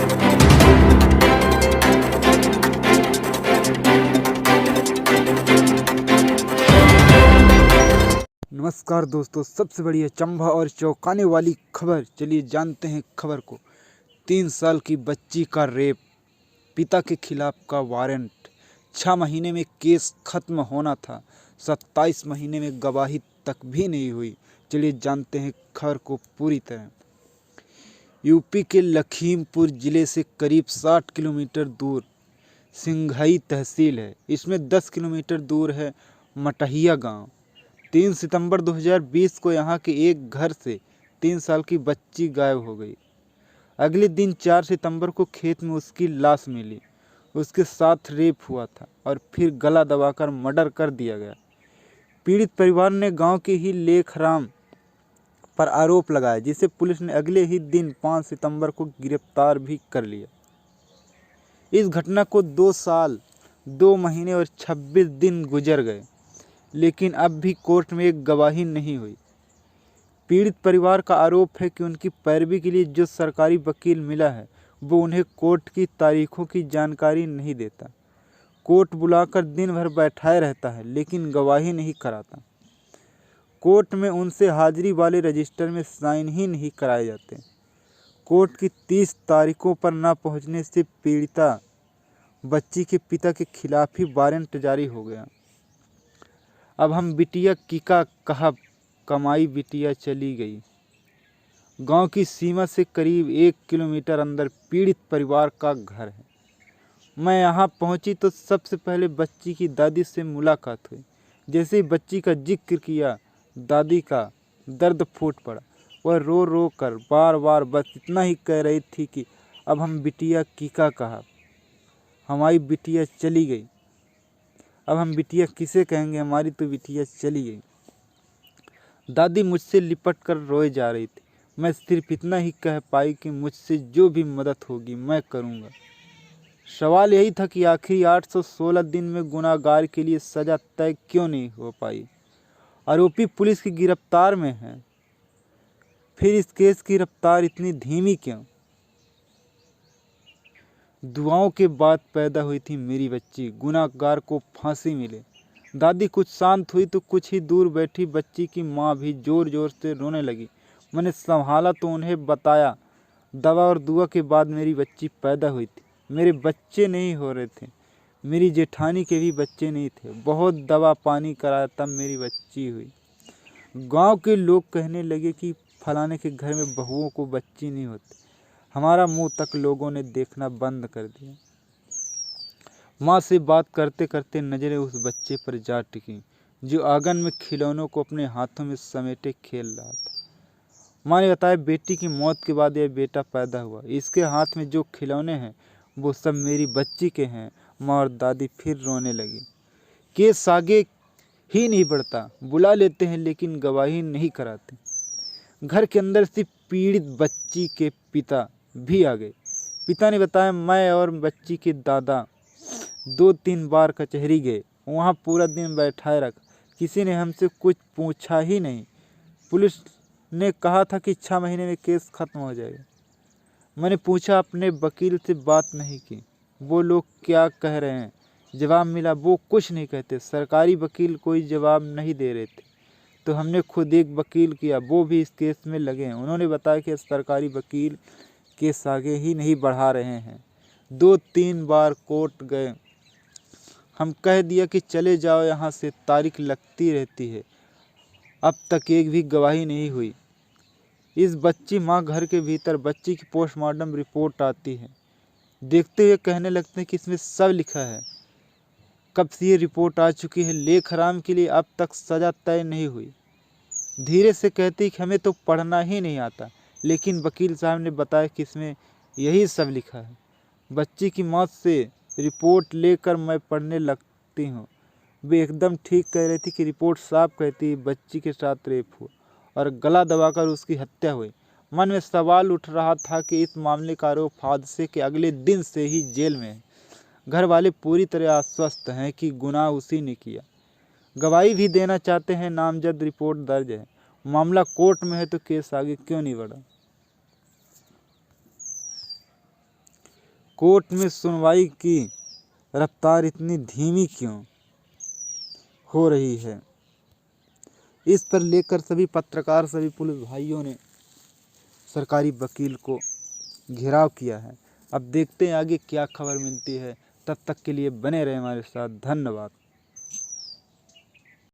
नमस्कार दोस्तों, सबसे बड़ी अचंभा और चौंकाने वाली खबर। चलिए जानते हैं खबर को। 3 साल की बच्ची का रेप, पिता के खिलाफ का वारंट, 6 महीने में केस खत्म होना था, 27 महीने में गवाही तक भी नहीं हुई। चलिए जानते हैं खबर को पूरी तरह। यूपी के लखीमपुर जिले से करीब 60 किलोमीटर दूर सिंघई तहसील है। इसमें 10 किलोमीटर दूर है मटहिया गांव। 3 सितंबर 2020 को यहाँ के एक घर से 3 साल की बच्ची गायब हो गई। अगले दिन 4 सितंबर को खेत में उसकी लाश मिली। उसके साथ रेप हुआ था और फिर गला दबाकर मर्डर कर दिया गया। पीड़ित परिवार ने गांव के ही लेखराम पर आरोप लगाया, जिसे पुलिस ने अगले ही दिन 5 सितंबर को गिरफ्तार भी कर लिया। इस घटना को 2 साल 2 महीने और 26 दिन गुजर गए, लेकिन अब भी कोर्ट में एक गवाही नहीं हुई। पीड़ित परिवार का आरोप है कि उनकी पैरवी के लिए जो सरकारी वकील मिला है, वो उन्हें कोर्ट की तारीखों की जानकारी नहीं देता। कोर्ट बुलाकर दिन भर बैठाए रहता है, लेकिन गवाही नहीं कराता। कोर्ट में उनसे हाजिरी वाले रजिस्टर में साइन ही नहीं कराए जाते। कोर्ट की 30 तारीखों पर न पहुंचने से पीड़िता बच्ची के पिता के खिलाफ ही वारंट जारी हो गया। अब हम बिटिया किका कहब कमाई बिटिया चली गई। गांव की सीमा से करीब 1 किलोमीटर अंदर पीड़ित परिवार का घर है। मैं यहां पहुंची तो सबसे पहले बच्ची की दादी से मुलाकात हुई। जैसे ही बच्ची का जिक्र किया, दादी का दर्द फूट पड़ा। वह रो रो कर बार बार बस इतना ही कह रही थी कि अब हम बिटिया किका कहब, हमारी बिटिया चली गई। अब हम बिटिया किसे कहेंगे, हमारी तो बिटिया चली गई। दादी मुझसे लिपट कर रोए जा रही थी। मैं सिर्फ इतना ही कह पाई कि मुझसे जो भी मदद होगी मैं करूँगा। सवाल यही था कि आखिर 816 दिन में गुनाहगार के लिए सज़ा तय क्यों नहीं हो पाई। आरोपी पुलिस की गिरफ्तार में है, फिर इस केस की रफ्तार इतनी धीमी क्यों। दुआओं के बाद पैदा हुई थी मेरी बच्ची, गुनाहगार को फांसी मिले। दादी कुछ शांत हुई तो कुछ ही दूर बैठी बच्ची की माँ भी जोर जोर से रोने लगी। मैंने संभाला तो उन्हें बताया। दवा और दुआ के बाद मेरी बच्ची पैदा हुई थी। मेरे बच्चे नहीं हो रहे थे, मेरी जेठानी के भी बच्चे नहीं थे। बहुत दवा पानी कराया तब मेरी बच्ची हुई। गांव के लोग कहने लगे कि फलाने के घर में बहुओं को बच्ची नहीं होती। हमारा मुंह तक लोगों ने देखना बंद कर दिया। माँ से बात करते करते नज़रें उस बच्चे पर जा टिकी जो आंगन में खिलौनों को अपने हाथों में समेटे खेल रहा था। माँ ने बताया, बेटी की मौत के बाद यह बेटा पैदा हुआ। इसके हाथ में जो खिलौने हैं वो सब मेरी बच्ची के हैं। माँ और दादी फिर रोने लगी। केस आगे ही नहीं बढ़ता। बुला लेते हैं लेकिन गवाही नहीं कराते। घर के अंदर से पीड़ित बच्ची के पिता भी आ गए। पिता ने बताया, मैं और बच्ची के दादा 2-3 बार कचहरी गए, वहाँ पूरा दिन बैठाए रखा। किसी ने हमसे कुछ पूछा ही नहीं। पुलिस ने कहा था कि 6 महीने में केस खत्म हो जाएगा। मैंने पूछा, अपने वकील से बात नहीं की, वो लोग क्या कह रहे हैं? जवाब मिला, वो कुछ नहीं कहते। सरकारी वकील कोई जवाब नहीं दे रहे थे, तो हमने खुद एक वकील किया, वो भी इस केस में लगे हैं। उन्होंने बताया कि सरकारी वकील केस आगे ही नहीं बढ़ा रहे हैं। 2-3 बार कोर्ट गए, हम कह दिया कि चले जाओ यहाँ से, तारीख लगती रहती है। अब तक एक भी गवाही नहीं हुई। इस बच्ची माँ घर के भीतर बच्ची की पोस्टमार्टम रिपोर्ट आती है। देखते हुए कहने लगते हैं कि इसमें सब लिखा है। कब से ये रिपोर्ट आ चुकी है। लेखराम के लिए अब तक सज़ा तय नहीं हुई। धीरे से कहती कि हमें तो पढ़ना ही नहीं आता, लेकिन वकील साहब ने बताया कि इसमें यही सब लिखा है। बच्ची की मौत से रिपोर्ट लेकर मैं पढ़ने लगती हूँ। वे एकदम ठीक कह रही थी कि रिपोर्ट साफ कहती है बच्ची के साथ रेप हुआ और गला दबाकर उसकी हत्या हुई। मन में सवाल उठ रहा था कि इस मामले का आरोप हादसे के अगले दिन से ही जेल में है। घर वाले पूरी तरह आश्वस्त हैं कि गुनाह उसी ने किया। गवाही भी देना चाहते हैं। नामजद रिपोर्ट दर्ज है। मामला कोर्ट में है तो केस आगे क्यों नहीं बढ़ा। कोर्ट में सुनवाई की रफ्तार इतनी धीमी क्यों हो रही है? इस पर लेकर सभी पत्रकार, सभी पुलिस भाइयों ने सरकारी वकील को घेराव किया है। अब देखते हैं आगे क्या खबर मिलती है। तब तक के लिए बने रहे हमारे साथ। धन्यवाद।